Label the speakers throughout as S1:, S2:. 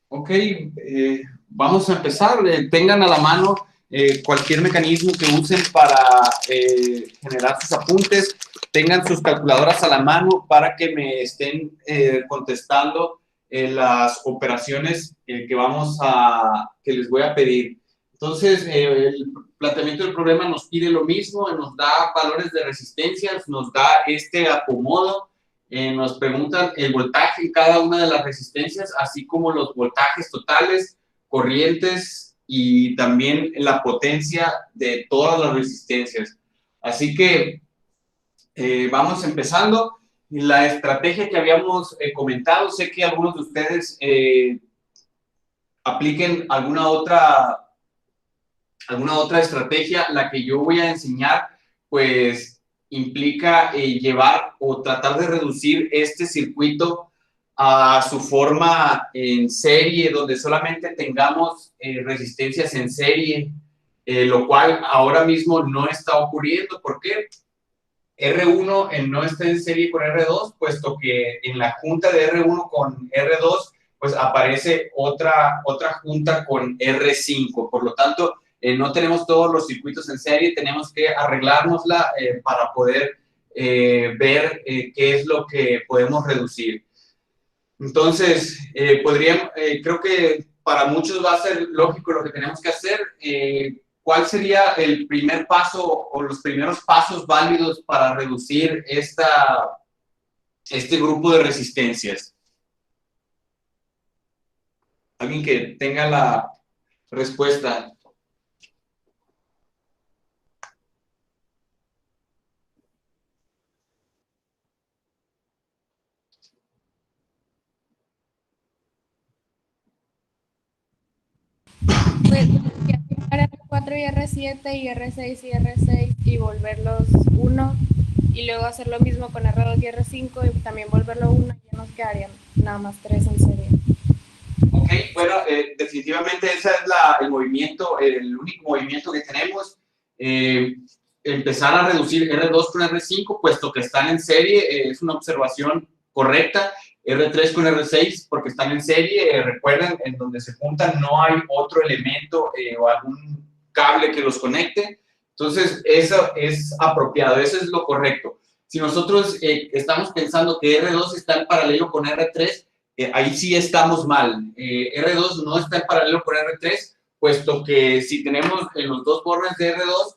S1: Ok, vamos a empezar. Tengan a la mano cualquier mecanismo que usen para generar sus apuntes. Tengan sus calculadoras a la mano para que me estén contestando las operaciones que les voy a pedir. Entonces, el planteamiento del problema nos pide lo mismo, nos da valores de resistencias, nos da este acomodo. Nos preguntan el voltaje en cada una de las resistencias, así como los voltajes totales, corrientes y también la potencia de todas las resistencias. Así que vamos empezando. La estrategia que habíamos comentado, sé que algunos de ustedes apliquen alguna otra estrategia. La que yo voy a enseñar, pues implica llevar o tratar de reducir este circuito a su forma en serie, donde solamente tengamos resistencias en serie, lo cual ahora mismo no está ocurriendo. ¿Por qué? R1 no está en serie con R2, puesto que en la junta de R1 con R2, pues aparece otra junta con R5. Por lo tanto, no tenemos todos los circuitos en serie, tenemos que arreglárnosla para poder ver qué es lo que podemos reducir. Entonces, creo que para muchos va a ser lógico lo que tenemos que hacer. ¿Cuál sería el primer paso o los primeros pasos válidos para reducir este grupo de resistencias? Alguien que tenga la respuesta.
S2: Pues R4 y R7 y R6 y R6 y volverlos 1 y luego hacer lo mismo con R2 y R5 y también volverlo 1 y ya nos quedarían nada más 3 en serie.
S1: Ok, bueno, definitivamente ese es el movimiento, el único movimiento que tenemos. Empezar a reducir R2 con R5, puesto que están en serie, es una observación correcta. R3 con R6, porque están en serie, recuerden, en donde se juntan no hay otro elemento o algún cable que los conecte. Entonces, eso es apropiado, eso es lo correcto. Si nosotros estamos pensando que R2 está en paralelo con R3, ahí sí estamos mal. R2 no está en paralelo con R3, puesto que si tenemos los dos bordes de R2,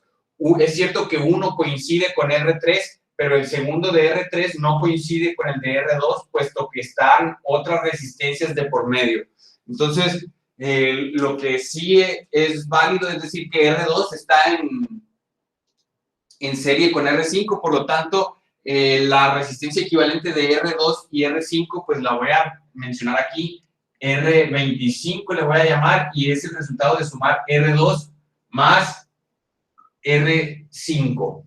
S1: es cierto que uno coincide con R3, pero el segundo de R3 no coincide con el de R2, puesto que están otras resistencias de por medio. Entonces, lo que sí es válido es decir que R2 está en serie con R5, por lo tanto, la resistencia equivalente de R2 y R5, pues la voy a mencionar aquí, R25 le voy a llamar, y es el resultado de sumar R2 más R5.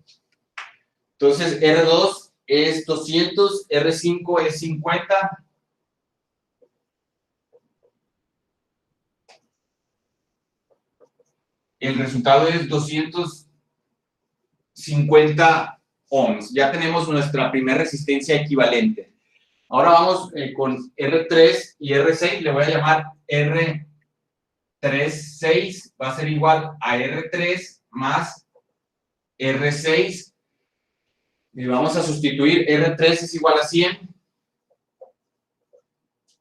S1: Entonces, R2 es 200, R5 es 50. El resultado es 250 ohms. Ya tenemos nuestra primera resistencia equivalente. Ahora vamos con R3 y R6. Le voy a llamar R36. Va a ser igual a R3 más R6. Y vamos a sustituir. R3 es igual a 100.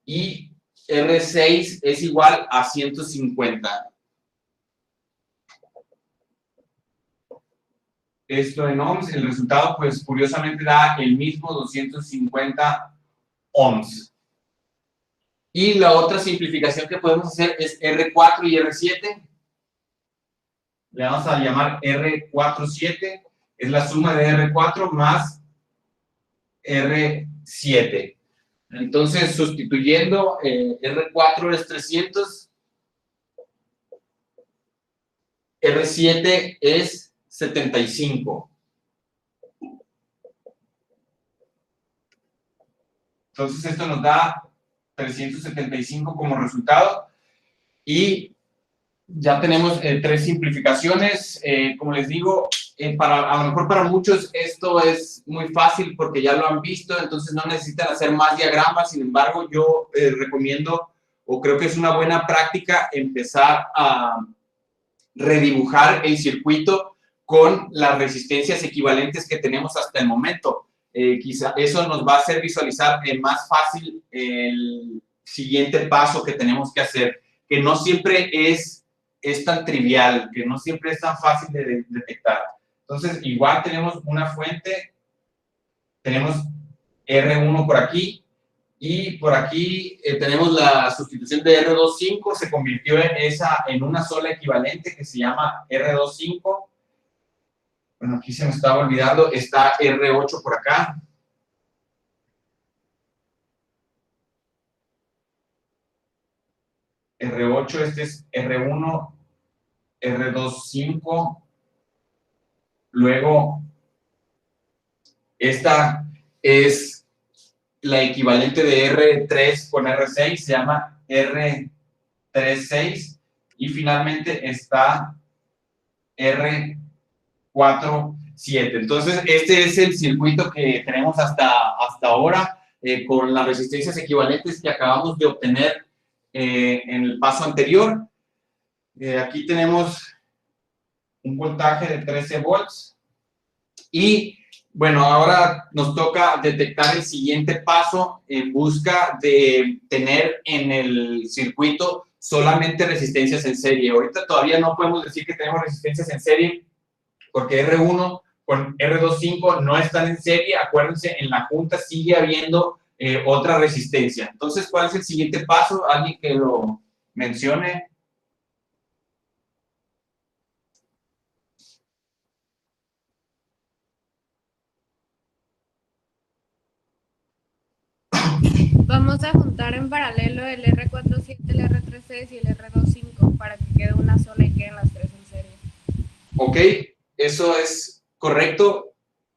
S1: Y R6 es igual a 150. Esto en ohms, el resultado, pues curiosamente da el mismo 250 ohms. Y la otra simplificación que podemos hacer es R4 y R7. Le vamos a llamar R47. Es la suma de R4 más R7. Entonces, sustituyendo, R4 es 300. R7 es 75. Entonces, esto nos da 375 como resultado. Y ya tenemos 3 simplificaciones. Como les digo, a lo mejor para muchos esto es muy fácil porque ya lo han visto, entonces no necesitan hacer más diagramas. Sin embargo, yo recomiendo o creo que es una buena práctica empezar a redibujar el circuito con las resistencias equivalentes que tenemos hasta el momento. Quizá eso nos va a hacer visualizar más fácil el siguiente paso que tenemos que hacer, que no siempre es tan trivial, que no siempre es tan fácil de detectar. Entonces, igual tenemos una fuente, tenemos R1 por aquí, y por aquí tenemos la sustitución de R25, se convirtió en una sola equivalente que se llama R25. Bueno, aquí se me estaba olvidando, está R8 por acá. R8, este es R1, R25. Luego, esta es la equivalente de R3 con R6, se llama R36. Y finalmente está R47. Entonces, este es el circuito que tenemos hasta ahora, con las resistencias equivalentes que acabamos de obtener en el paso anterior. Aquí tenemos un voltaje de 13 volts. Y, bueno, ahora nos toca detectar el siguiente paso en busca de tener en el circuito solamente resistencias en serie. Ahorita todavía no podemos decir que tenemos resistencias en serie porque R1 con R25 no están en serie. Acuérdense, en la junta sigue habiendo otra resistencia. Entonces, ¿cuál es el siguiente paso? ¿Alguien que lo mencione?
S2: Vamos a juntar en paralelo el R47, el R36 y el R25 para que quede una sola y queden las tres en serie. Ok,
S1: eso es correcto.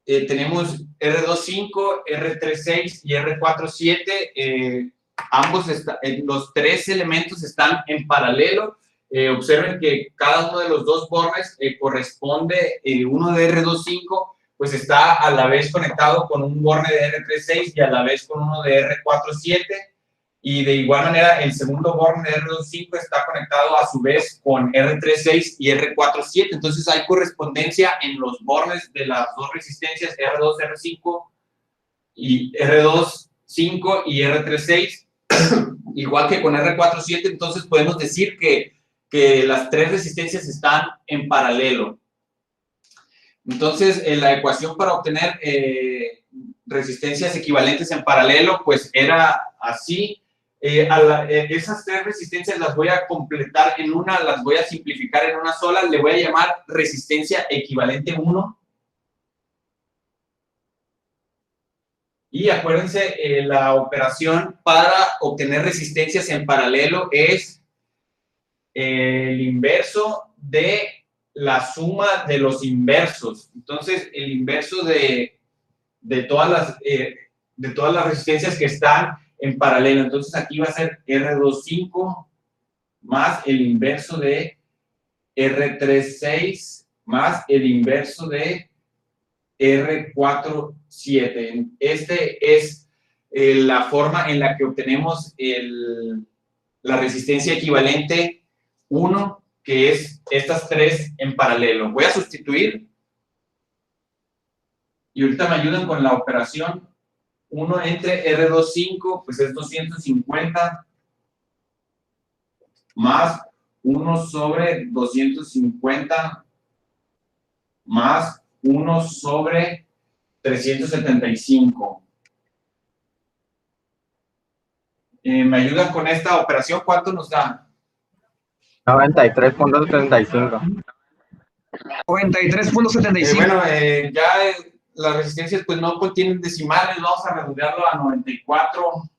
S1: Tenemos R25, R36 y R47. Ambos, los tres elementos están en paralelo. Observen que cada uno de los dos bornes corresponde, uno de R25, pues está a la vez conectado con un borne de R36 y a la vez con uno de R47. Y de igual manera, el segundo borne de R25 está conectado a su vez con R36 y R47. Entonces, hay correspondencia en los bornes de las dos resistencias, R2, R5 y R25 y R36, igual que con R47. Entonces, podemos decir que las tres resistencias están en paralelo. Entonces, la ecuación para obtener resistencias equivalentes en paralelo, pues era así. Esas tres resistencias las voy a completar en una, las voy a simplificar en una sola, le voy a llamar resistencia equivalente 1. Y acuérdense, la operación para obtener resistencias en paralelo es el inverso de la suma de los inversos. Entonces, el inverso de todas las resistencias que están en paralelo. Entonces, aquí va a ser R25 más el inverso de R36 más el inverso de R47. Este es la forma en la que obtenemos la resistencia equivalente 1, que es estas tres en paralelo. Voy a sustituir y ahorita me ayudan con la operación. 1 entre R25, pues es 250 más 1 sobre 250 más 1 sobre 375. ¿Me ayudan con esta operación? ¿Cuánto nos da?
S3: 93.75.
S4: 93.75.
S1: Bueno, ya las resistencias pues no contienen decimales, vamos a redondearlo a 94.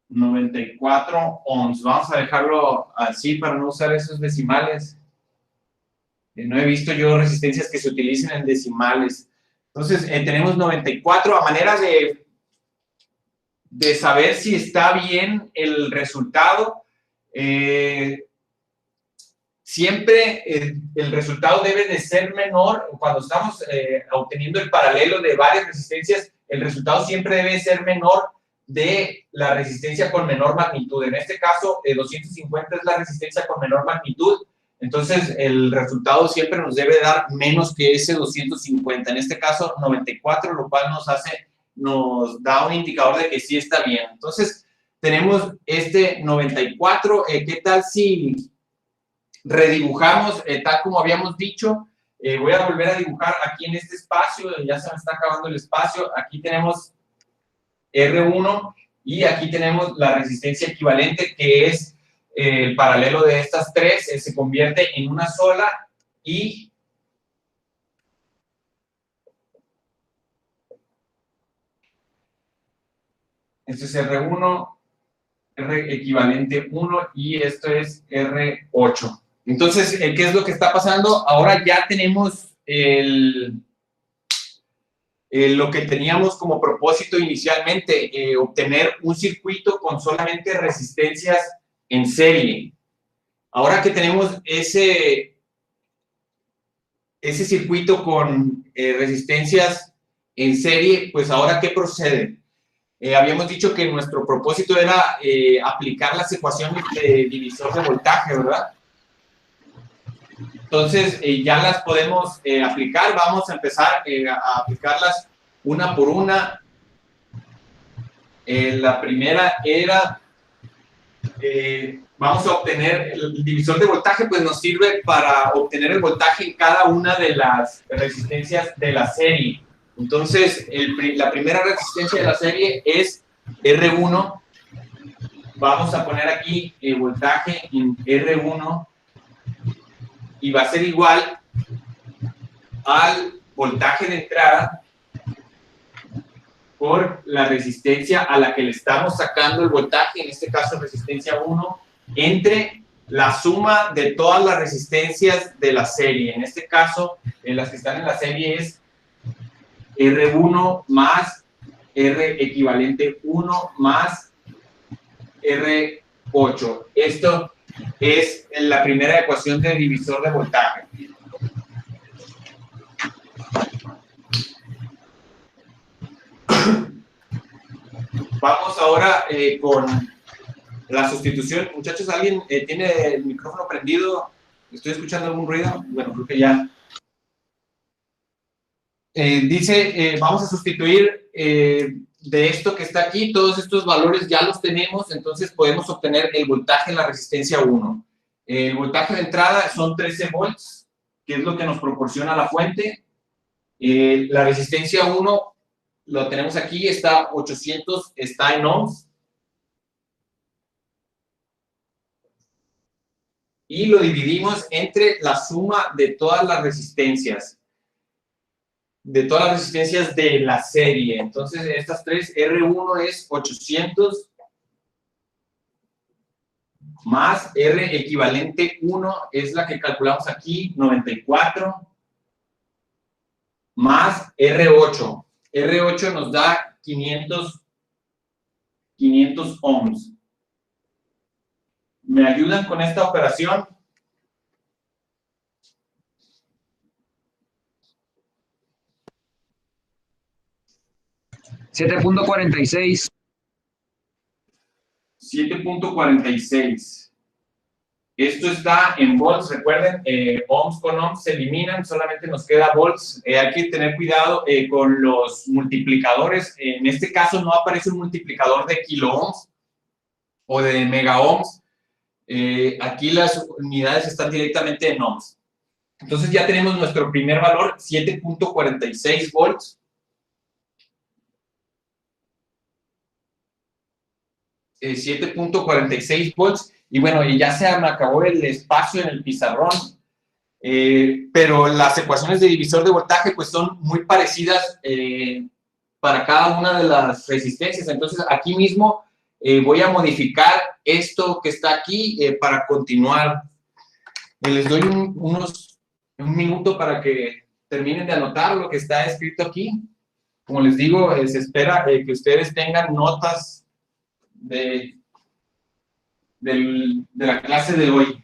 S1: 94 ohms. Vamos a dejarlo así para no usar esos decimales. No he visto yo resistencias que se utilicen en decimales. Entonces, tenemos 94. A manera de saber si está bien el resultado, siempre el resultado debe de ser menor. Cuando estamos obteniendo el paralelo de varias resistencias, el resultado siempre debe ser menor de la resistencia con menor magnitud. En este caso, 250 es la resistencia con menor magnitud, entonces el resultado siempre nos debe dar menos que ese 250. En este caso, 94, lo cual nos da un indicador de que sí está bien. Entonces, tenemos este 94. ¿Qué tal si redibujamos tal como habíamos dicho? Voy a volver a dibujar aquí en este espacio, ya se me está acabando el espacio. Aquí tenemos R1 y aquí tenemos la resistencia equivalente, que es el paralelo de estas tres, se convierte en una sola y esto es R1, R equivalente 1 y esto es R8. Entonces, ¿qué es lo que está pasando? Ahora ya tenemos lo que teníamos como propósito inicialmente, obtener un circuito con solamente resistencias en serie. Ahora que tenemos ese circuito con resistencias en serie, pues ahora ¿qué procede? Habíamos dicho que nuestro propósito era aplicar las ecuaciones de divisor de voltaje, ¿verdad? Entonces, ya las podemos aplicar. Vamos a empezar a aplicarlas una por una. La primera era, vamos a obtener, el divisor de voltaje, pues nos sirve para obtener el voltaje en cada una de las resistencias de la serie. Entonces, la primera resistencia de la serie es R1. Vamos a poner aquí el voltaje en R1 y va a ser igual al voltaje de entrada por la resistencia a la que le estamos sacando el voltaje, en este caso resistencia 1, entre la suma de todas las resistencias de la serie. En este caso, las que están en la serie es R1 más R equivalente 1 más R8. Esto es la primera ecuación de divisor de voltaje. Vamos ahora con la sustitución. Muchachos, ¿alguien tiene el micrófono prendido? ¿Estoy escuchando algún ruido? Bueno, creo que ya. Dice, vamos a sustituir de esto que está aquí, todos estos valores ya los tenemos, entonces podemos obtener el voltaje en la resistencia 1. El voltaje de entrada son 13 volts, que es lo que nos proporciona la fuente. La resistencia 1 lo tenemos aquí, está 800, está en ohms. Y lo dividimos entre la suma de todas las resistencias. De todas las resistencias de la serie. Entonces, estas tres, R1 es 800 más R equivalente 1 es la que calculamos aquí, 94, más R8. R8 nos da 500 ohms. ¿Me ayudan con esta operación?
S3: $7.46.
S1: 7.46. Esto está en volts, recuerden, ohms con ohms se eliminan, solamente nos queda volts. Hay que tener cuidado con los multiplicadores. En este caso no aparece un multiplicador de kiloohms o de megaohms. Aquí las unidades están directamente en ohms. Entonces ya tenemos nuestro primer valor, 7.46 volts. Eh, 7.46 volts. Y bueno, y ya se me acabó el espacio en el pizarrón, pero las ecuaciones de divisor de voltaje pues son muy parecidas para cada una de las resistencias. Entonces aquí mismo voy a modificar esto que está aquí para continuar. Les doy un minuto para que terminen de anotar lo que está escrito aquí. Como les digo, se espera que ustedes tengan notas de la clase de hoy.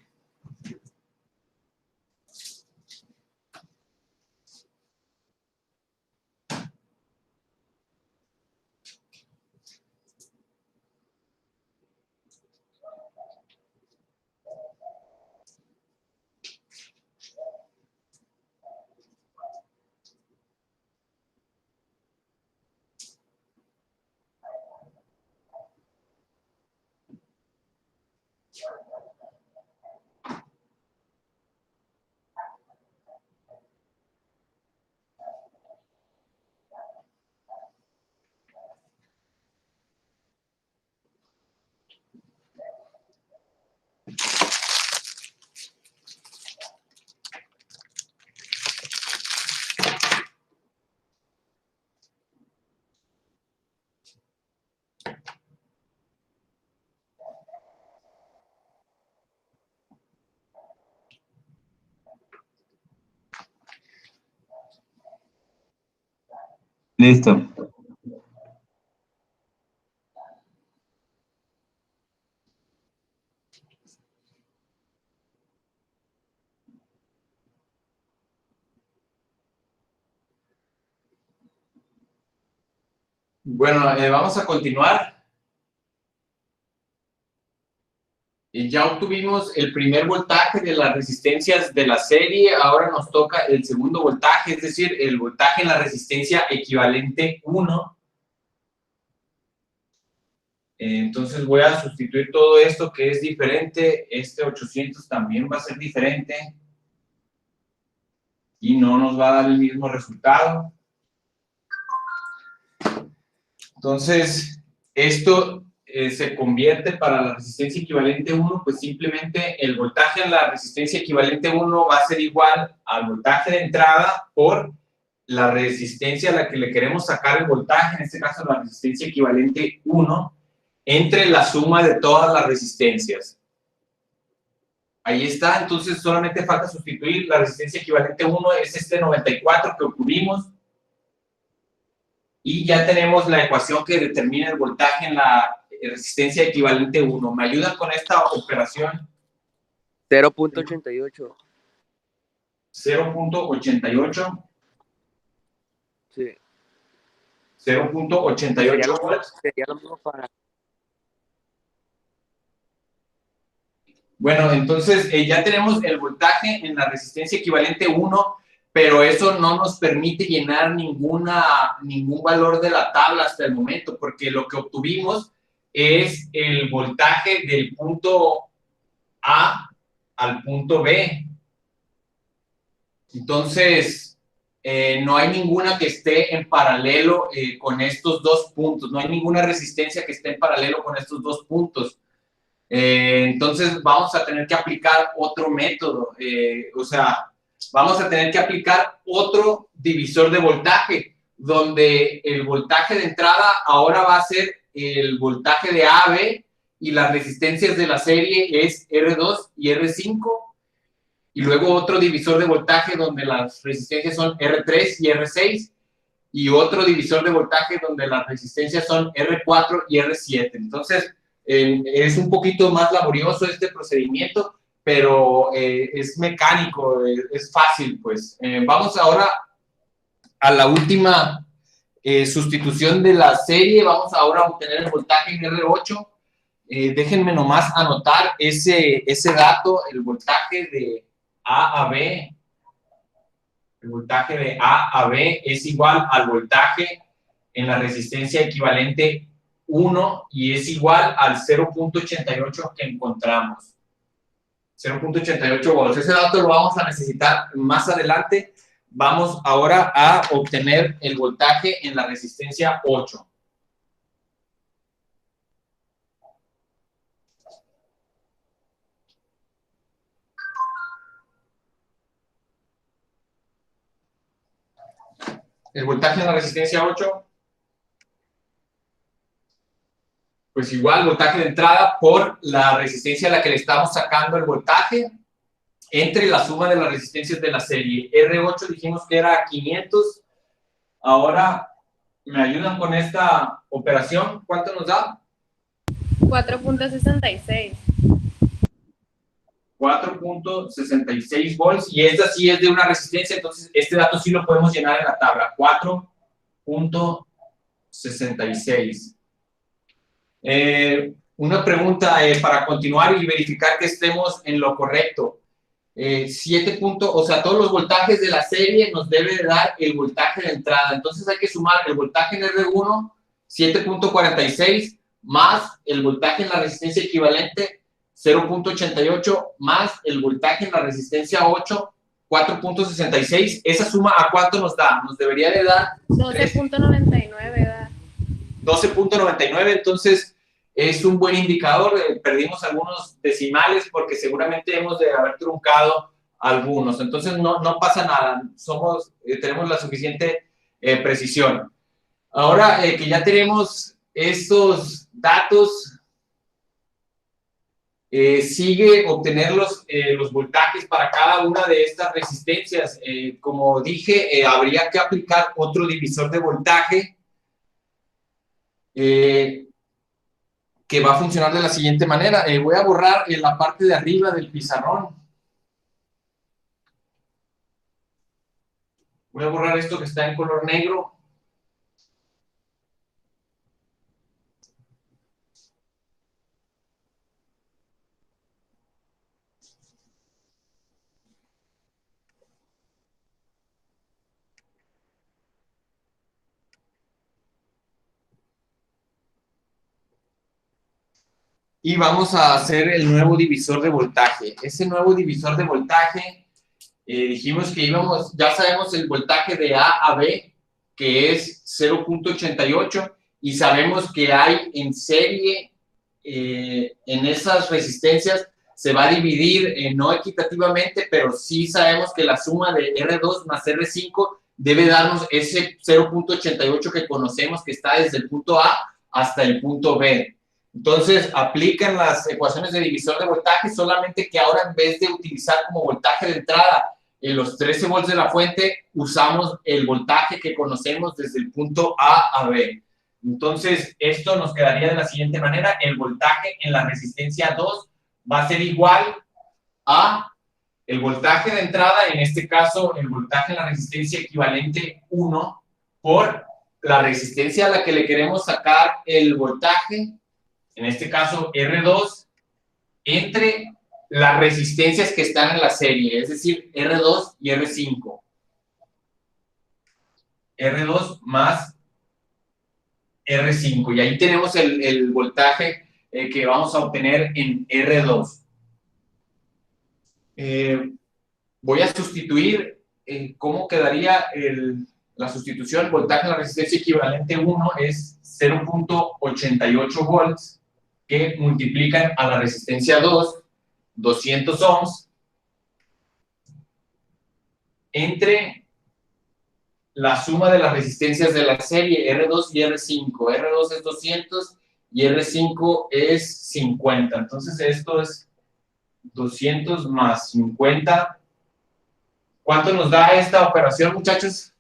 S1: Listo. Bueno, vamos a continuar. Ya obtuvimos el primer voltaje de las resistencias de la serie, ahora nos toca el segundo voltaje, es decir, el voltaje en la resistencia equivalente 1. Entonces voy a sustituir todo esto que es diferente, este 800 también va a ser diferente y no nos va a dar el mismo resultado. Entonces, esto se convierte para la resistencia equivalente 1, pues simplemente el voltaje en la resistencia equivalente 1 va a ser igual al voltaje de entrada por la resistencia a la que le queremos sacar el voltaje, en este caso la resistencia equivalente 1, entre la suma de todas las resistencias. Ahí está, entonces solamente falta sustituir la resistencia equivalente 1, es este 94 que obtuvimos, y ya tenemos la ecuación que determina el voltaje en la resistencia equivalente 1. ¿Me ayudan con esta operación?
S3: 0.88.
S1: 0.88.
S3: Sí.
S1: 0.88 volts.
S3: Sería lo mismo para...
S1: Bueno, entonces ya tenemos el voltaje en la resistencia equivalente 1, pero eso no nos permite llenar ningún valor de la tabla hasta el momento, porque lo que obtuvimos es el voltaje del punto A al punto B. Entonces, no hay ninguna que esté en paralelo con estos dos puntos, no hay ninguna resistencia que esté en paralelo con estos dos puntos. Entonces vamos a tener que aplicar otro método, o sea, vamos a tener que aplicar otro divisor de voltaje, donde el voltaje de entrada ahora va a ser el voltaje de AB y las resistencias de la serie es R2 y R5, y luego otro divisor de voltaje donde las resistencias son R3 y R6, y otro divisor de voltaje donde las resistencias son R4 y R7. Entonces, es un poquito más laborioso este procedimiento, pero es mecánico, es fácil, pues. Vamos ahora a la última sustitución de la serie. Vamos ahora a obtener el voltaje en R8. Déjenme nomás anotar ese dato, el voltaje de A a B. El voltaje de A a B es igual al voltaje en la resistencia equivalente 1 y es igual al 0.88 que encontramos. 0.88 volts. Ese dato lo vamos a necesitar más adelante. Vamos ahora a obtener el voltaje en la resistencia 8. El voltaje en la resistencia 8, pues igual, voltaje de entrada por la resistencia a la que le estamos sacando el voltaje entre la suma de las resistencias de la serie. R8 dijimos que era 500. Ahora, ¿me ayudan con esta operación? ¿Cuánto nos da?
S2: 4.66.
S1: 4.66 volts, y esta sí es de una resistencia, entonces este dato sí lo podemos llenar en la tabla. 4.66. Una pregunta para continuar y verificar que estemos en lo correcto. 7 puntos, o sea, todos los voltajes de la serie nos debe de dar el voltaje de entrada. Entonces hay que sumar el voltaje en R1, 7.46, más el voltaje en la resistencia equivalente, 0.88 más el voltaje en la resistencia 8, 4.66. Esa suma, ¿a cuánto nos da? Nos debería de dar
S2: 12.99, ¿verdad?
S1: 12.99, entonces es un buen indicador. Perdimos algunos decimales porque seguramente hemos de haber truncado algunos, entonces no pasa nada, tenemos la suficiente precisión. Ahora que ya tenemos estos datos, sigue obtener los voltajes para cada una de estas resistencias. Como dije, habría que aplicar otro divisor de voltaje que va a funcionar de la siguiente manera. Voy a borrar la parte de arriba del pizarrón. Voy a borrar esto que está en color negro. Y vamos a hacer el nuevo divisor de voltaje. Ese nuevo divisor de voltaje, dijimos que ya sabemos el voltaje de A a B, que es 0.88, y sabemos que hay en serie, en esas resistencias, se va a dividir no equitativamente, pero sí sabemos que la suma de R2 más R5 debe darnos ese 0.88 que conocemos, que está desde el punto A hasta el punto B. Entonces, aplican las ecuaciones de divisor de voltaje, solamente que ahora en vez de utilizar como voltaje de entrada en los 13 volts de la fuente, usamos el voltaje que conocemos desde el punto A a B. Entonces, esto nos quedaría de la siguiente manera. El voltaje en la resistencia 2 va a ser igual a el voltaje de entrada, en este caso, el voltaje en la resistencia equivalente 1 por la resistencia a la que le queremos sacar el voltaje, en este caso R2, entre las resistencias que están en la serie, es decir, R2 y R5. R2 más R5. Y ahí tenemos el voltaje que vamos a obtener en R2. Voy a sustituir, ¿cómo quedaría la sustitución? Voltaje en la resistencia equivalente 1 es 0.88 volts, que multiplican a la resistencia 2, 200 ohms, entre la suma de las resistencias de la serie R2 y R5. R2 es 200 y R5 es 50. Entonces esto es 200 más 50. ¿Cuánto nos da esta operación, muchachos?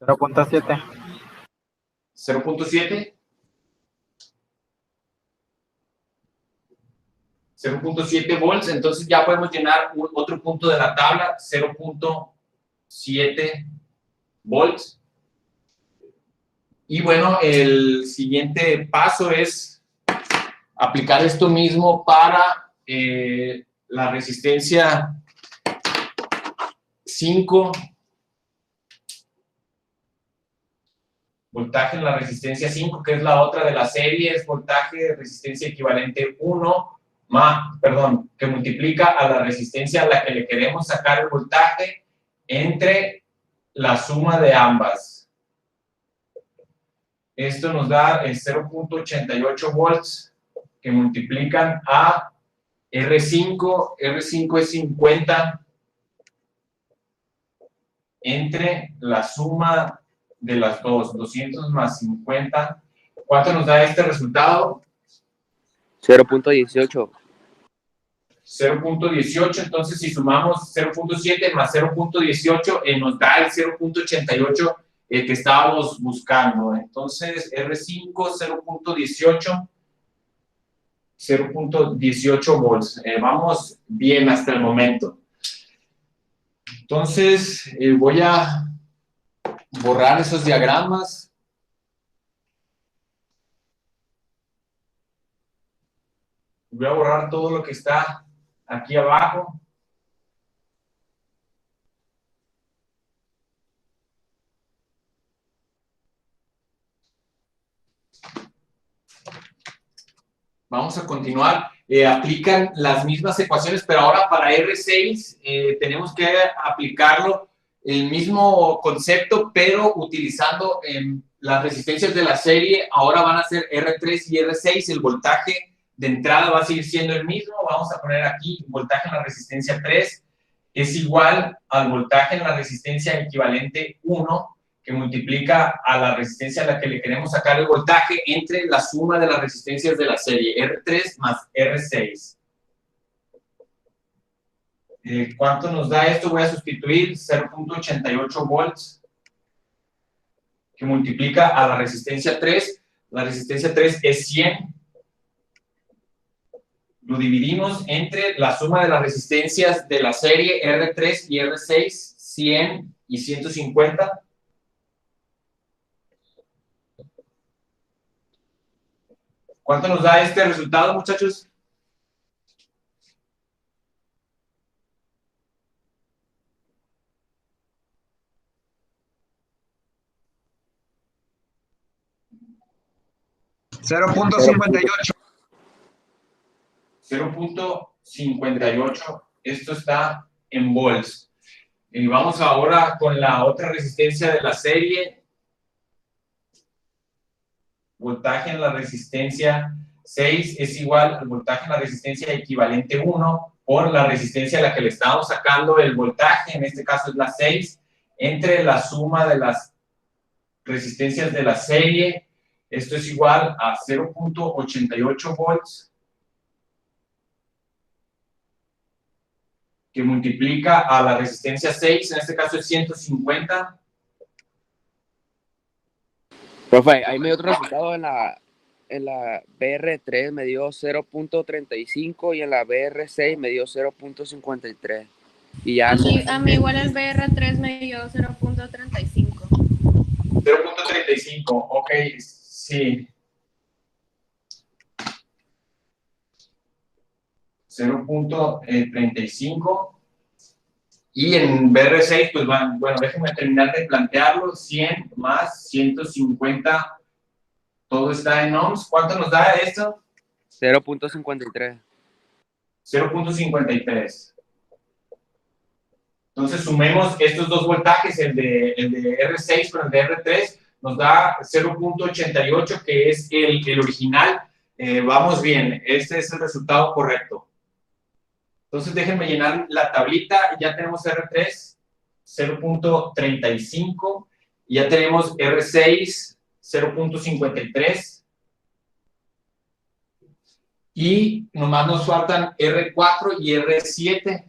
S4: ¿0.7?
S1: 0.7. 0.7 volts, entonces ya podemos llenar otro punto de la tabla, 0.7 volts. Y bueno, el siguiente paso es aplicar esto mismo para la resistencia 5, voltaje en la resistencia 5, que es la otra de la serie, es voltaje de resistencia equivalente 1, que multiplica a la resistencia a la que le queremos sacar el voltaje entre la suma de ambas. Esto nos da el 0.88 volts que multiplican a R5. R5 es 50 entre la suma de las dos, 200 más 50. ¿Cuánto nos da este resultado?
S3: 0.18.
S1: 0.18, entonces si sumamos 0.7 más 0.18, nos da el 0.88 que estábamos buscando. Entonces R5, 0.18 volts. Vamos bien hasta el momento. Entonces voy a borrar esos diagramas. Voy a borrar todo lo que está aquí abajo. Vamos a continuar. Aplican las mismas ecuaciones, pero ahora para R6 tenemos que aplicarlo, el mismo concepto, pero utilizando las resistencias de la serie. Ahora van a ser R3 y R6. El voltaje de entrada va a seguir siendo el mismo. Vamos a poner aquí voltaje en la resistencia 3 es igual al voltaje en la resistencia equivalente 1, que multiplica a la resistencia a la que le queremos sacar el voltaje entre la suma de las resistencias de la serie R3 más R6. ¿Cuánto nos da esto? Voy a sustituir 0.88 volts, que multiplica a la resistencia 3. La resistencia 3 es 100. Lo dividimos entre la suma de las resistencias de la serie R3 y R6, 100 y 150. ¿Cuánto nos da este resultado, muchachos?
S4: $0.58.
S1: 0.58. Esto está en volts. Y vamos ahora con la otra resistencia de la serie. Voltaje en la resistencia 6 es igual al voltaje en la resistencia equivalente 1 por la resistencia a la que le estamos sacando el voltaje, en este caso es la 6, entre la suma de las resistencias de la serie. Esto es igual a 0.88 volts, que multiplica a la resistencia 6, en este caso es 150.
S3: Profe, ahí me dio otro resultado en la BR3 me dio 0.35 y en la BR6 me dio 0.53. Y ya
S2: A mí igual el BR3 me dio 0.35.
S1: 0.35, ok, sí. 0.35. Y en BR6, pues bueno, déjenme terminar de plantearlo. 100 más 150, todo está en ohms. ¿Cuánto nos da esto?
S3: 0.53.
S1: 0.53. Entonces sumemos estos dos voltajes, el de R6 con el de R3, nos da 0.88, que es el original. Vamos bien, este es el resultado correcto. Entonces déjenme llenar la tablita. Ya tenemos R3, 0.35, ya tenemos R6, 0.53, y nomás nos faltan R4 y R7.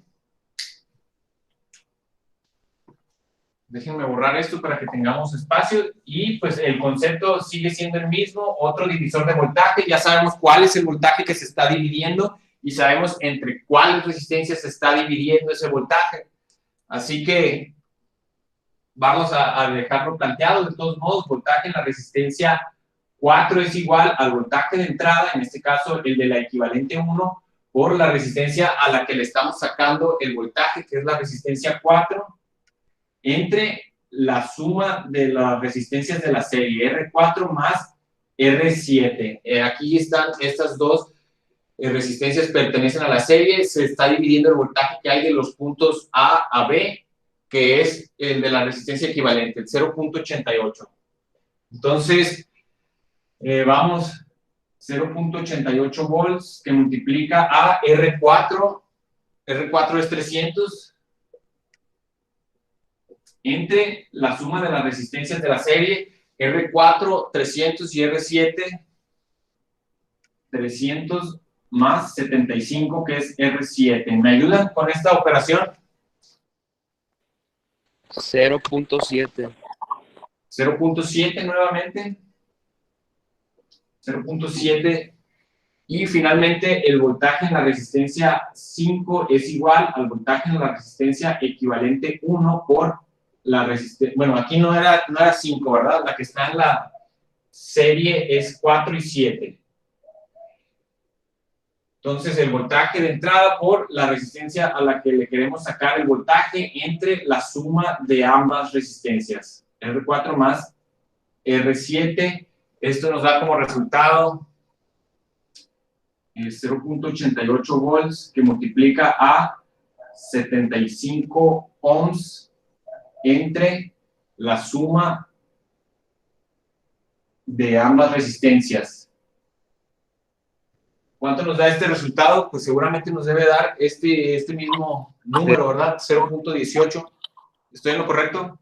S1: Déjenme borrar esto para que tengamos espacio, y pues el concepto sigue siendo el mismo. Otro divisor de voltaje, ya sabemos cuál es el voltaje que se está dividiendo y sabemos entre cuáles resistencias se está dividiendo ese voltaje. Así que vamos a dejarlo planteado. De todos modos, voltaje en la resistencia 4 es igual al voltaje de entrada, en este caso el de la equivalente 1, por la resistencia a la que le estamos sacando el voltaje, que es la resistencia 4, entre la suma de las resistencias de la serie R4 más R7. Aquí están estas dos resistencias, pertenecen a la serie. Se está dividiendo el voltaje que hay de los puntos A a B, que es el de la resistencia equivalente, el 0.88. Entonces, vamos, 0.88 volts que multiplica a R4. R4 es 300, entre la suma de las resistencias de la serie, R4, 300, y R7, 300 más 75, que es R7. ¿Me ayudan con esta operación?
S3: 0.7.
S1: 0.7 nuevamente. 0.7. Y finalmente el voltaje en la resistencia 5 es igual al voltaje en la resistencia equivalente 1 por la resistencia. Bueno, aquí no era 5, ¿verdad? La que está en la serie es 4 y 7. Entonces, el voltaje de entrada por la resistencia a la que le queremos sacar el voltaje entre la suma de ambas resistencias. R4 más R7. Esto nos da como resultado 0.88 volts que multiplica a 75 ohms entre la suma de ambas resistencias. ¿Cuánto nos da este resultado? Pues seguramente nos debe dar este mismo número, ¿verdad? 0.18. ¿Estoy en lo correcto?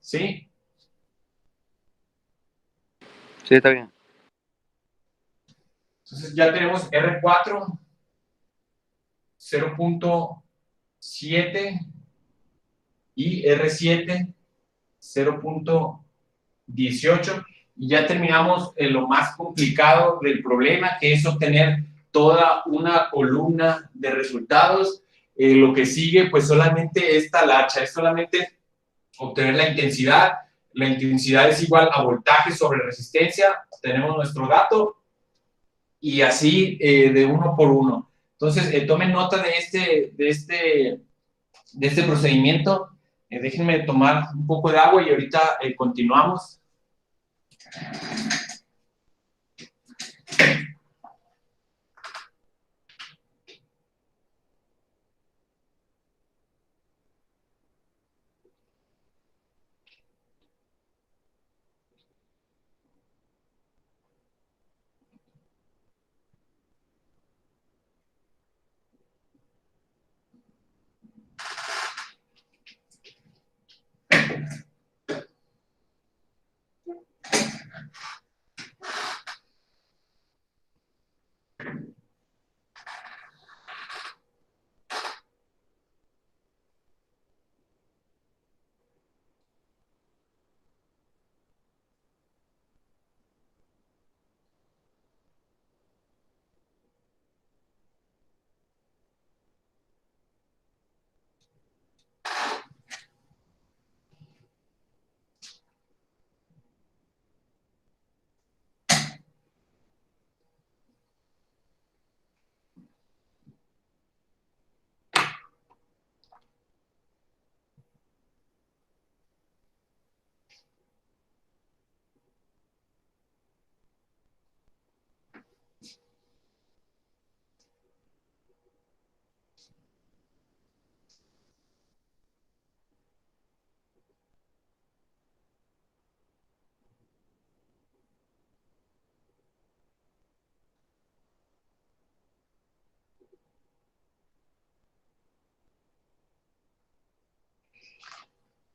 S1: ¿Sí?
S3: Sí, está bien.
S1: Entonces ya tenemos R4, 0.7 y R7, 0.18. Y ya terminamos en lo más complicado del problema, que es obtener toda una columna de resultados. Lo que sigue, pues solamente es talacha, es solamente obtener la intensidad. La intensidad es igual a voltaje sobre resistencia. Tenemos nuestro dato y así de uno por uno. Entonces, tomen nota de este procedimiento. Déjenme tomar un poco de agua y ahorita continuamos.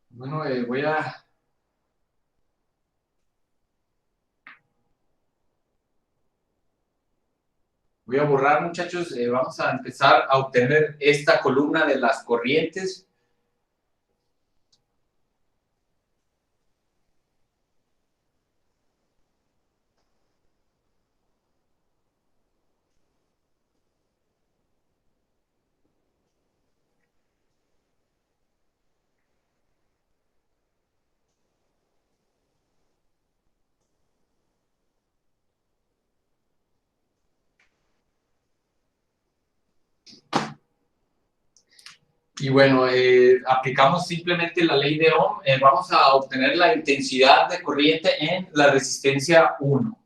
S1: Bueno, voy a borrar, muchachos. Vamos a empezar a obtener esta columna de las corrientes. Y bueno, aplicamos simplemente la ley de Ohm. Vamos a obtener la intensidad de corriente en la resistencia 1.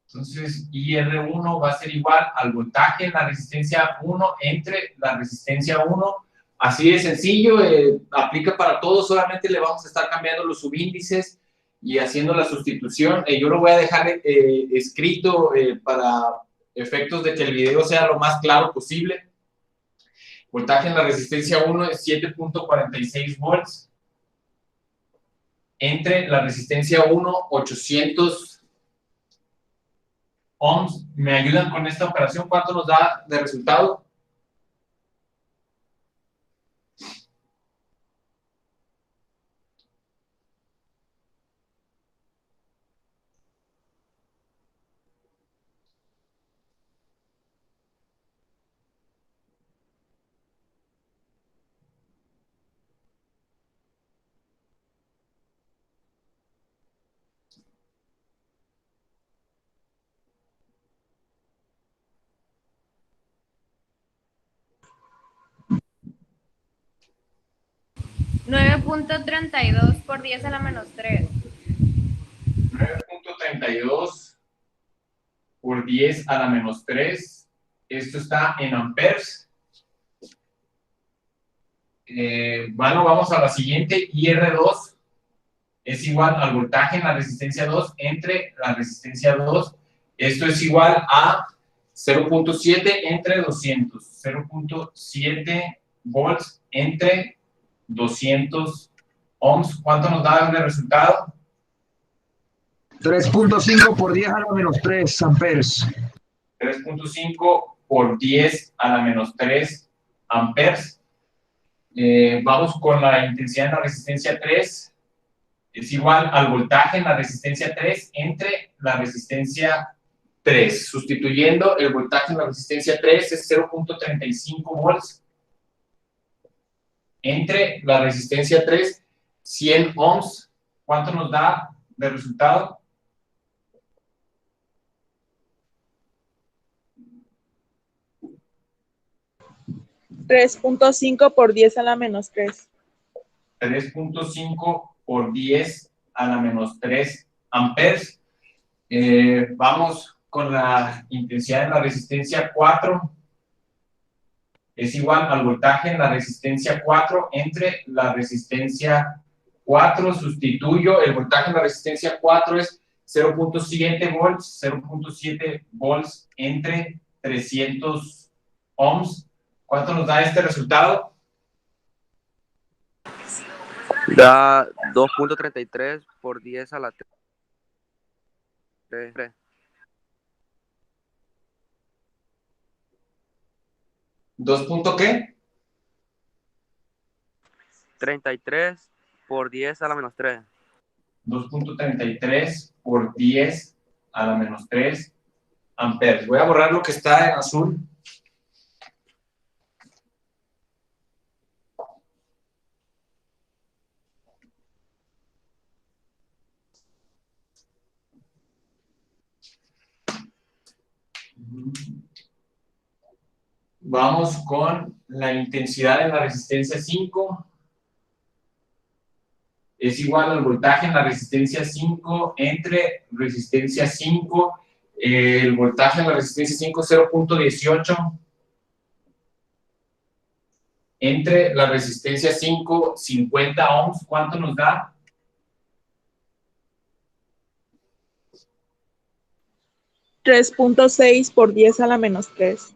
S1: Entonces, IR1 va a ser igual al voltaje en la resistencia 1 entre la resistencia 1. Así de sencillo, aplica para todo, solamente le vamos a estar cambiando los subíndices y haciendo la sustitución. Yo lo voy a dejar escrito para efectos de que el video sea lo más claro posible. Voltaje en la resistencia 1 es 7.46 volts. Entre la resistencia 1, 800 ohms. ¿Me ayudan con esta operación? ¿Cuánto nos da de resultado?
S2: $9.32 por 10 a la menos 3.
S1: .32 por 10 a la menos 3. Esto está en amperes. Bueno, vamos a la siguiente. IR2 es igual al voltaje en la resistencia 2 entre la resistencia 2. Esto es igual a 0.7 entre 200. 0.7 volts entre 200 ohms. ¿Cuánto nos da de resultado?
S4: 3.5 por 10 a la menos 3 amperes.
S1: 3.5 por 10 a la menos 3 amperes. Vamos con la intensidad en la resistencia 3. Es igual al voltaje en la resistencia 3 entre la resistencia 3. Sustituyendo el voltaje en la resistencia 3 es 0.35 volts entre la resistencia 3, 100 ohms. ¿Cuánto nos da de resultado?
S5: 3.5 por 10 a la menos 3.
S1: 3.5 por 10 a la menos 3 amperes. Vamos con la intensidad en la resistencia 4. Es igual al voltaje en la resistencia 4 entre la resistencia 4. Sustituyo el voltaje en la resistencia 4 es 0.7 volts. 0.7 volts entre 300 ohms. ¿Cuánto nos da este resultado?
S3: Da 2.33 por 10 a la 3.
S1: ¿2 punto qué?
S3: 33 por 10 a la menos 3.
S1: 2.33 por 10 a la menos 3 amperes. Voy a borrar lo que está en azul. Vamos con la intensidad en la resistencia 5. Es igual al voltaje en la resistencia 5 entre resistencia 5. El voltaje en la resistencia 5 es 0.18. Entre la resistencia 5, 50 ohms. ¿Cuánto nos da?
S5: 3.6 por 10 a la menos 3.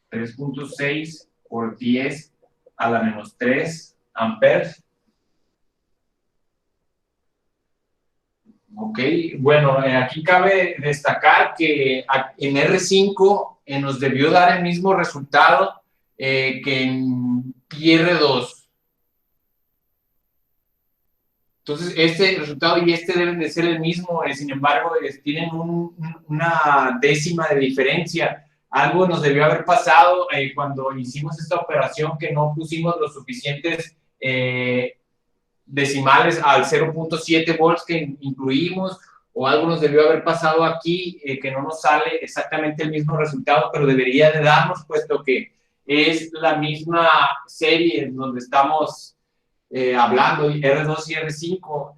S1: 3.6 por 10 a la menos 3 amperes. Ok, bueno, aquí cabe destacar que en R5 nos debió dar el mismo resultado que en IR2. Entonces, este resultado y este deben de ser el mismo, sin embargo, tienen una décima de diferencia. Algo nos debió haber pasado cuando hicimos esta operación, que no pusimos los suficientes decimales al 0.7 volts que incluimos, o algo nos debió haber pasado aquí, que no nos sale exactamente el mismo resultado, pero debería de darnos, puesto que es la misma serie en donde estamos hablando, R2 y R5.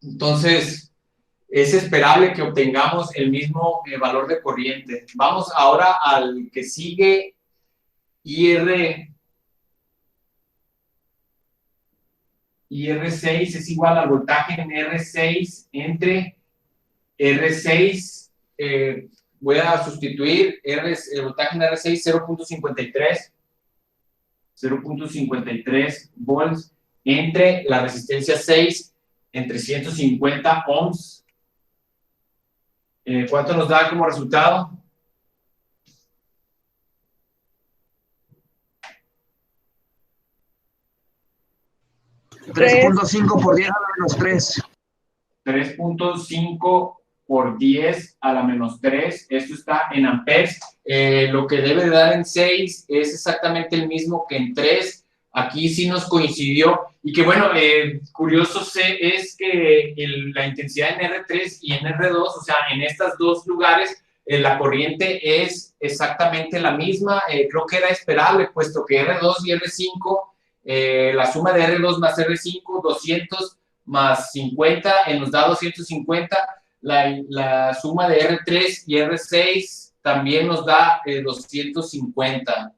S1: Entonces, es esperable que obtengamos el mismo valor de corriente. Vamos ahora al que sigue, IR6 es igual al voltaje en R6 entre R6, voy a sustituir el voltaje en R6 0.53 volts entre la resistencia 6 en 350 ohms. ¿Cuánto nos da como resultado?
S4: 3.5 por 10 a la menos 3.
S1: 3.5 por 10 a la menos 3. Esto está en amperes. Lo que debe de dar en 6 es exactamente el mismo que en 3. Aquí sí nos coincidió. Y que bueno, curioso es que la intensidad en R3 y en R2, o sea, en estos dos lugares, la corriente es exactamente la misma. Creo que era esperable, puesto que R2 y R5, la suma de R2 más R5, 200 más 50 nos da 250. La suma de R3 y R6 también nos da 250.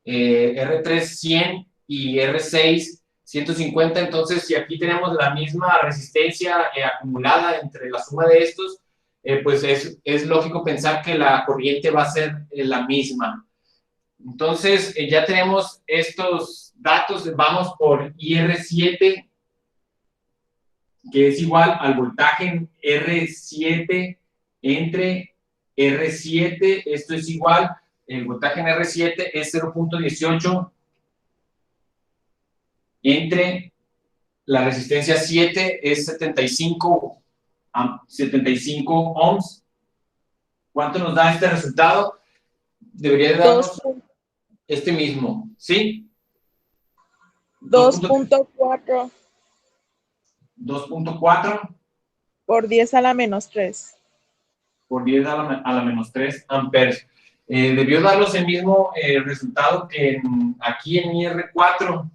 S1: R3 100 y R6 150. Entonces, si aquí tenemos la misma resistencia acumulada entre la suma de estos, pues es lógico pensar que la corriente va a ser la misma. Entonces, ya tenemos estos datos. Vamos por IR7, que es igual al voltaje en R7 entre R7. Esto es igual, el voltaje en R7 es 0.18 entre la resistencia 7 es 75 ohms. ¿Cuánto nos da este resultado? Debería de darnos este mismo, ¿sí?
S5: 2.4
S1: 2.4
S5: por 10 a la menos 3.
S1: por 10 a la menos 3 amperes. Debió darnos el mismo resultado que aquí en IR4.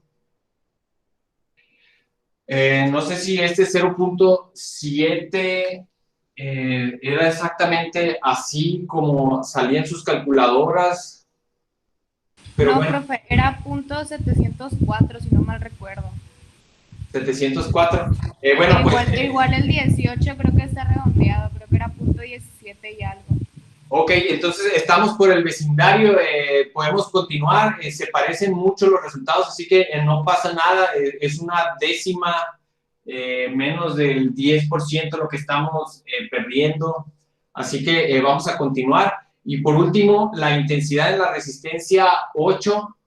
S1: No sé si este 0.7 era exactamente así como salía en sus calculadoras. Pero
S2: no,
S1: bueno,
S2: profe, era .704, si no mal recuerdo.
S1: 704. Bueno,
S2: igual,
S1: pues,
S2: igual el 18 creo que está redondeado, creo que era .17 y algo.
S1: ok, entonces estamos por el vecindario, podemos continuar, se parecen mucho los resultados, así que no pasa nada, es una décima menos del 10% lo que estamos perdiendo, así que vamos a continuar. Y por último, la intensidad de la resistencia 8,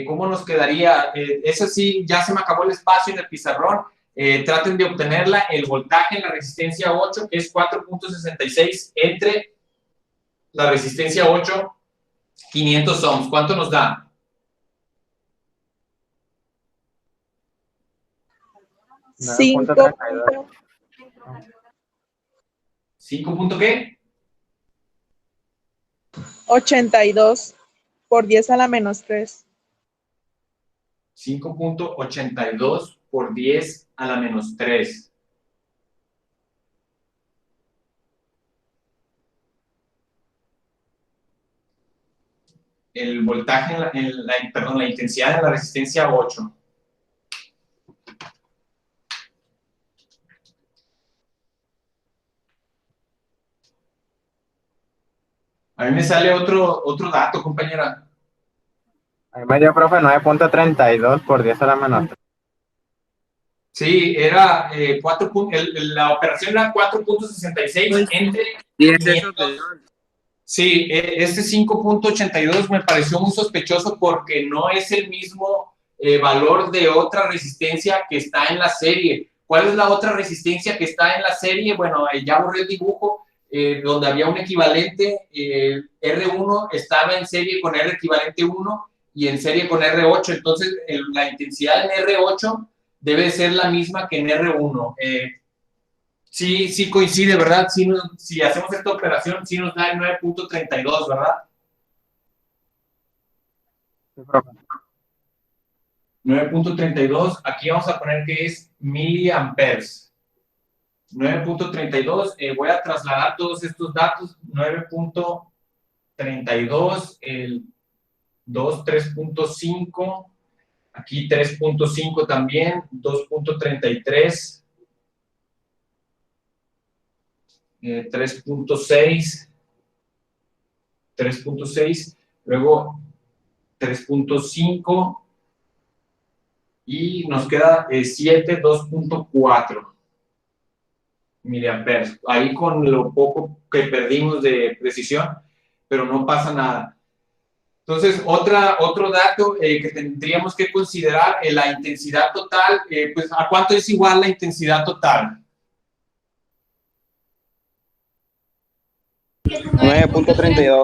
S1: ¿cómo nos quedaría? Eso sí, ya se me acabó el espacio en el pizarrón. Traten de obtenerla, el voltaje en la resistencia 8, que es 4.66 entre la resistencia 8, 500 ohms. ¿Cuánto nos da?
S5: 5.82
S1: ¿5 qué?
S5: por 10 a la menos 3.
S1: 5.82 por 10 a la menos 3. El voltaje, perdón, la intensidad de la resistencia 8. A mí me sale otro dato, compañera.
S6: Ahí me dio, profe, 9.32 por 10 a la menos 3.
S1: Sí, era 4. La operación era 4.66 entre 500. Sí, este 5.82 me pareció muy sospechoso porque no es el mismo valor de otra resistencia que está en la serie. ¿Cuál es la otra resistencia que está en la serie? Bueno, ya borré el dibujo, donde había un equivalente. R1 estaba en serie con R equivalente 1 y en serie con R8. Entonces, la intensidad en R8 debe ser la misma que en R1. Sí coincide, ¿verdad? Si hacemos esta operación, sí nos da el 9.32, ¿verdad?
S6: Sí, profe.
S1: 9.32, aquí vamos a poner que es miliamperes. 9.32, voy a trasladar todos estos datos. 9.32, el 2, 3.5, aquí 3.5 también, 2.33. 3.6, luego 3.5 y nos queda 7, 2.4 miliamperes. Ahí con lo poco que perdimos de precisión, pero no pasa nada. Entonces, otro dato que tendríamos que considerar, la intensidad total, pues ¿a cuánto es igual la intensidad total?
S3: 9.32.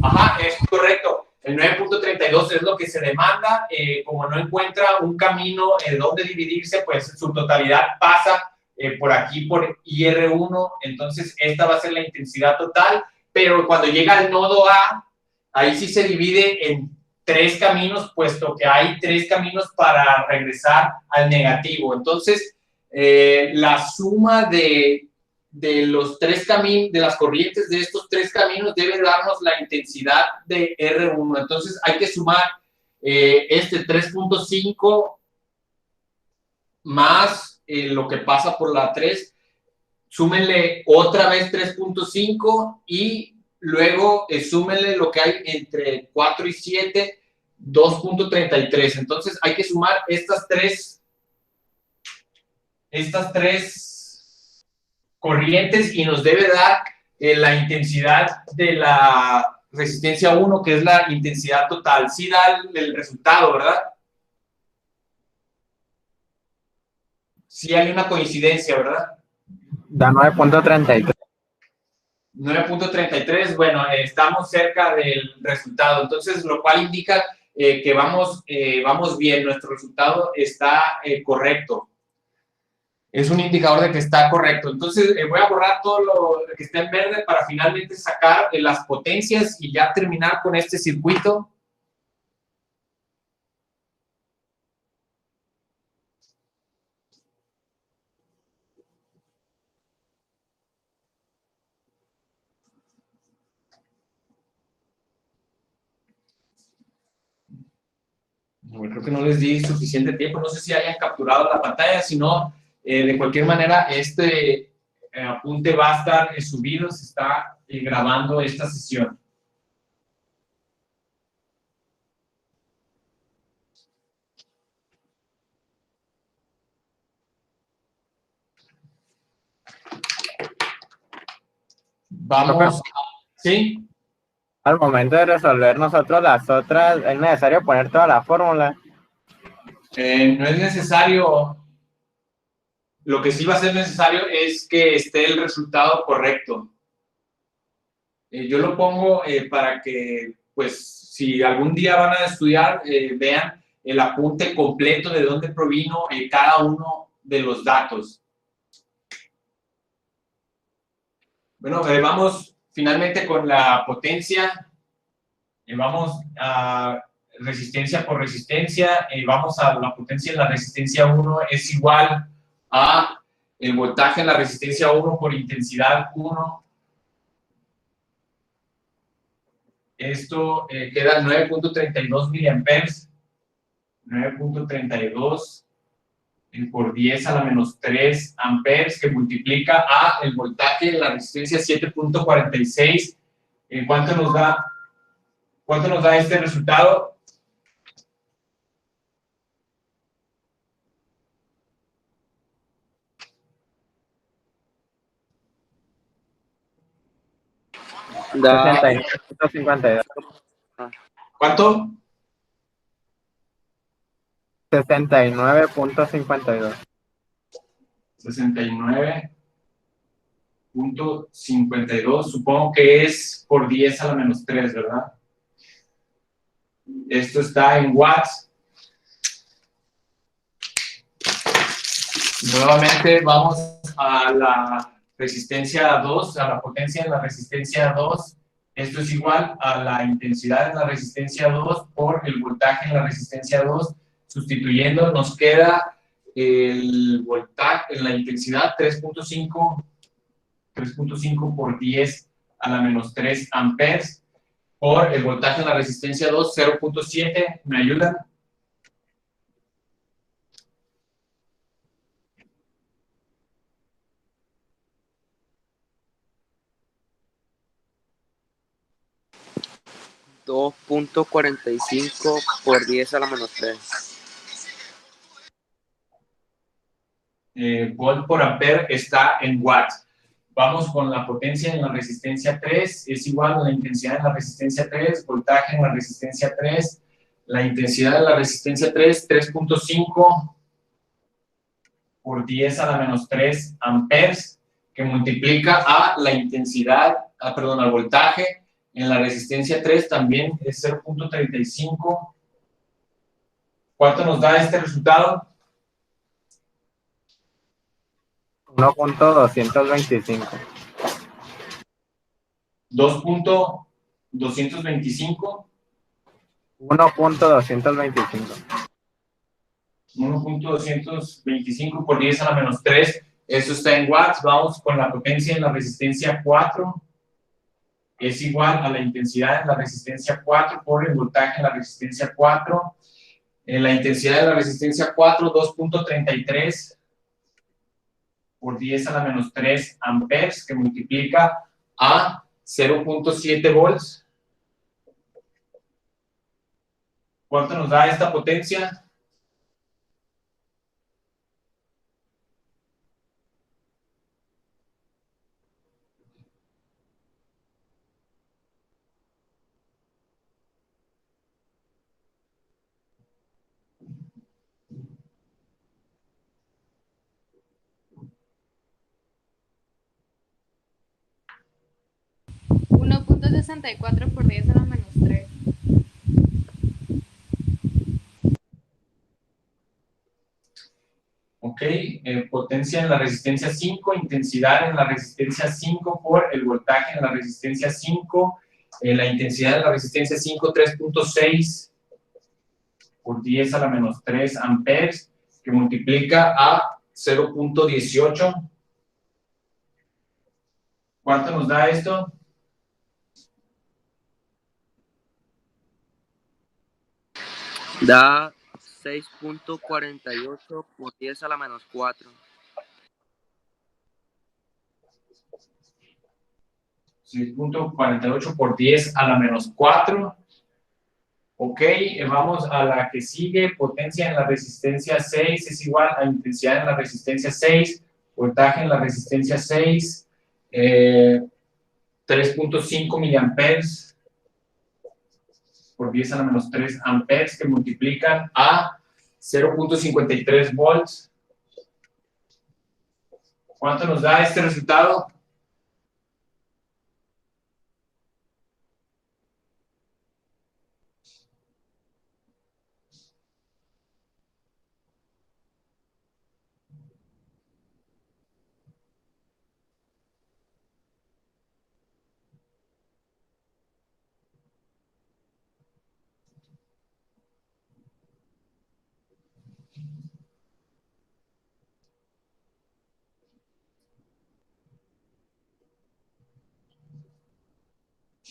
S1: Ajá, es correcto. El 9.32 es lo que se demanda. Como no encuentra un camino donde dividirse, pues su totalidad pasa por aquí, por IR1. Entonces, esta va a ser la intensidad total. Pero cuando llega al nodo A, ahí sí se divide en 3 caminos, puesto que hay 3 caminos para regresar al negativo. Entonces, la suma de los 3 caminos, de las corrientes de estos 3 caminos debe darnos la intensidad de R1. Entonces, hay que sumar este 3.5 más lo que pasa por la 3. Súmenle otra vez 3.5 y luego súmenle lo que hay entre 4 y 7, 2.33. Entonces hay que sumar estas tres corrientes y nos debe dar la intensidad de la resistencia 1, que es la intensidad total. Sí da el resultado, ¿verdad? Sí hay una coincidencia, ¿verdad?
S6: Da 9.33.
S1: 9.33, bueno, estamos cerca del resultado, entonces lo cual indica que vamos bien, nuestro resultado está correcto. Es un indicador de que está correcto. Entonces voy a borrar todo lo que está en verde para finalmente sacar las potencias y ya terminar con este circuito. Creo que no les di suficiente tiempo, no sé si hayan capturado la pantalla, si no, de cualquier manera, este apunte va a estar subido, se está grabando esta sesión. Vamos, ¿sí?
S6: Al momento de resolver nosotros las otras, es necesario poner toda la fórmula.
S1: No es necesario, lo que sí va a ser necesario es que esté el resultado correcto. Yo lo pongo para que, pues, si algún día van a estudiar, vean el apunte completo de dónde provino cada uno de los datos. Bueno, vamos finalmente con la potencia. Vamos a resistencia por resistencia. Vamos a la potencia en la resistencia 1 es igual a el voltaje en la resistencia 1 por intensidad 1. Esto queda 9.32 miliamperes. 9.32 por 10 a la menos 3 amperes, que multiplica a el voltaje en la resistencia 7.46. ¿Cuánto nos da? ¿Cuánto nos da este resultado?
S3: Da
S6: 69.52.
S1: ¿Cuánto?
S6: 69.52.
S1: 69.52, supongo que es por 10 a la menos 3, ¿verdad? Esto está en watts. Nuevamente vamos a la resistencia 2, a la potencia en la resistencia 2. Esto es igual a la intensidad en la resistencia 2 por el voltaje en la resistencia 2. Sustituyendo, nos queda el voltaje en la intensidad 3.5 por 10 a la menos 3 amperes por el voltaje en la resistencia 2, 0.7. ¿Me ayudan?
S3: $2.45 por 10 a la menos 3.
S1: Volt por ampere está en watts. Vamos con la potencia en la resistencia 3, es igual a la intensidad en la resistencia 3, voltaje en la resistencia 3, la intensidad de la resistencia 3, 3.5 por 10 a la menos 3 amperes, que multiplica a la intensidad, al voltaje en la resistencia 3 también es 0.35. ¿Cuánto nos da este resultado?
S6: 1.225.
S1: 2.225.
S6: 1.225.
S1: 1.225 por 10 a la menos 3. Eso está en watts. Vamos con la potencia en la resistencia 4. Es igual a la intensidad en la resistencia 4 por el voltaje en la resistencia 4. En la intensidad de la resistencia 4, 2.33 por 10 a la menos 3 amperes, que multiplica a 0.7 volts. ¿Cuánto nos da esta potencia?
S2: .64 por 10 a la menos 3.
S1: Ok, potencia en la resistencia 5, intensidad en la resistencia 5 por el voltaje en la resistencia 5, la intensidad de la resistencia 5, 3.6 por 10 a la menos 3 amperes, que multiplica a 0.18. ¿Cuánto nos da esto?
S3: Da 6.48 por 10 a la menos 4.
S1: 6.48 por 10 a la menos 4. Ok, vamos a la que sigue. Potencia en la resistencia 6 es igual a intensidad en la resistencia 6, voltaje en la resistencia 6, 3.5 miliamperes por 10 a la menos 3 amperes, que multiplican a 0.53 volts. ¿Cuánto nos da este resultado?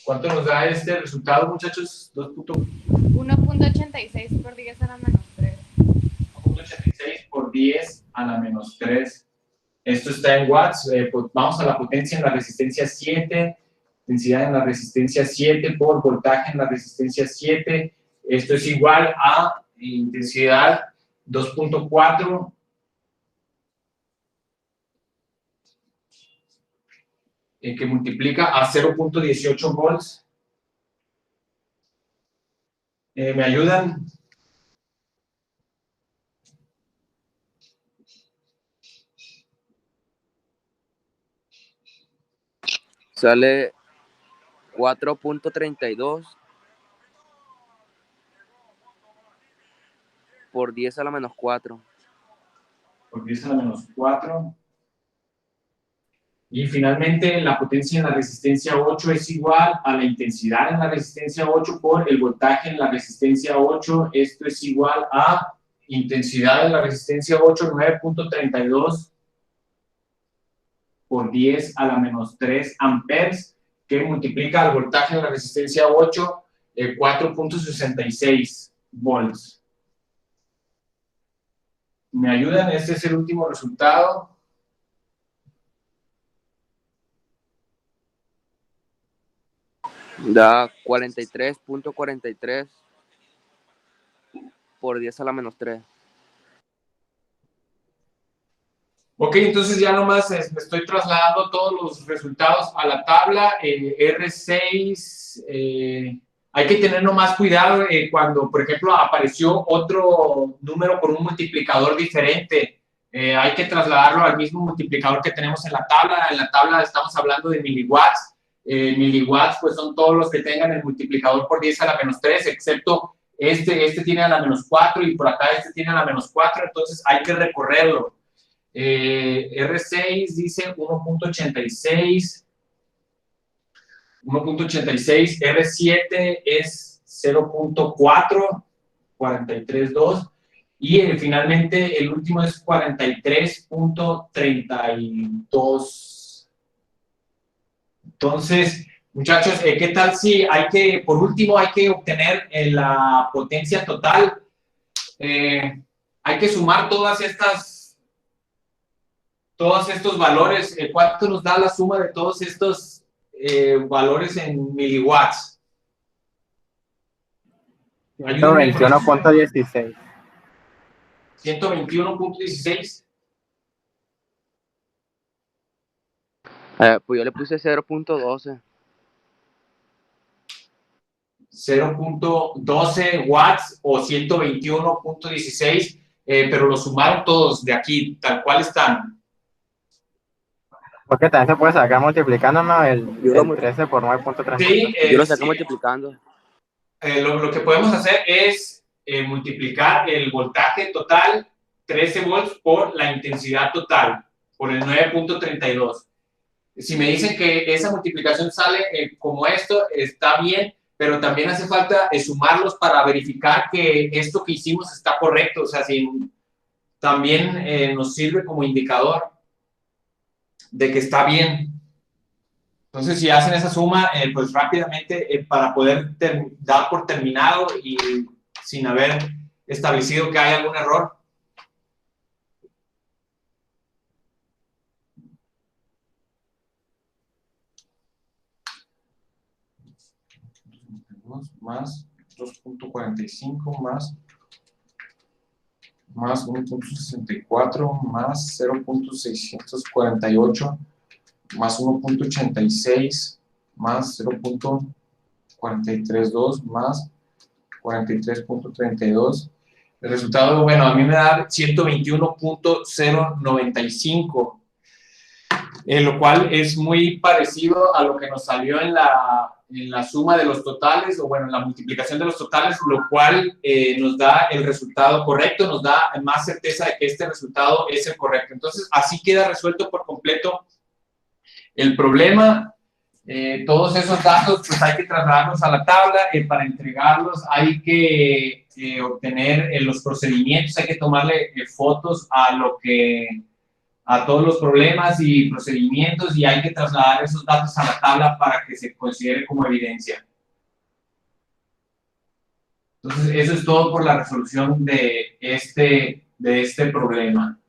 S1: ¿Cuánto nos da este resultado, muchachos?
S2: 1.86 por 10 a la menos 3.
S1: 2.86 por 10 a la menos 3. Esto está en watts. Vamos a la potencia en la resistencia 7, intensidad en la resistencia 7 por voltaje en la resistencia 7. Esto es igual a intensidad 2.4 que multiplica a 0.18 volts. ¿Me ayudan?
S3: Sale 4.32 por 10 a la menos 4.
S1: Por 10 a la menos 4. Y finalmente, la potencia en la resistencia 8 es igual a la intensidad en la resistencia 8 por el voltaje en la resistencia 8. Esto es igual a intensidad en la resistencia 8, 9.32 por 10 a la menos 3 amperes, que multiplica el voltaje en la resistencia 8, 4.66 volts. ¿Me ayudan? Este es el último resultado.
S3: Da 43.43 por 10 a la menos 3.
S1: Ok, entonces ya nomás me estoy trasladando todos los resultados a la tabla. R6, hay que tener nomás cuidado cuando, por ejemplo, apareció otro número con un multiplicador diferente. Hay que trasladarlo al mismo multiplicador que tenemos en la tabla. En la tabla estamos hablando de miliwatts. Miliwatts, pues son todos los que tengan el multiplicador por 10 a la menos 3, excepto este tiene a la menos 4 y por acá este tiene a la menos 4, entonces hay que recorrerlo. R6 dice 1.86, R7 es 0.4, 43.2. Y finalmente el último es 43.32. Entonces, muchachos, ¿qué tal si por último hay que obtener la potencia total? Hay que sumar todos estos valores. ¿Cuánto nos da la suma de todos estos valores en miliwatts?
S6: 121.16.
S1: 121.16.
S3: Pues yo le puse 0.12.
S1: 0.12 watts o 121.16, pero lo sumaron todos de aquí, tal cual están.
S6: Porque también se puede sacar multiplicando, ¿no? El
S3: Yo lo-
S6: 13 por 9.30.
S1: Sí,
S3: Yo lo saqué
S1: sí.
S3: multiplicando.
S1: Lo que podemos hacer es multiplicar el voltaje total, 13 volts, por la intensidad total, por el 9.32. Si me dicen que esa multiplicación sale como esto, está bien, pero también hace falta sumarlos para verificar que esto que hicimos está correcto. O sea, también nos sirve como indicador de que está bien. Entonces, si hacen esa suma, pues rápidamente, para poder dar por terminado y sin haber establecido que hay algún error. Más 2.45 más 1.64 más 0.648 más 1.86 más 0.432 más 43.32. El resultado, bueno, a mí me da 121.095, lo cual es muy parecido a lo que nos salió en la suma de los totales, o bueno, en la multiplicación de los totales, lo cual nos da el resultado correcto, nos da más certeza de que este resultado es el correcto. Entonces, así queda resuelto por completo el problema. Todos esos datos, pues hay que trasladarlos a la tabla. Para entregarlos hay que obtener los procedimientos, hay que tomarle fotos a todos los problemas y procedimientos, y hay que trasladar esos datos a la tabla para que se considere como evidencia. Entonces, eso es todo por la resolución de este problema.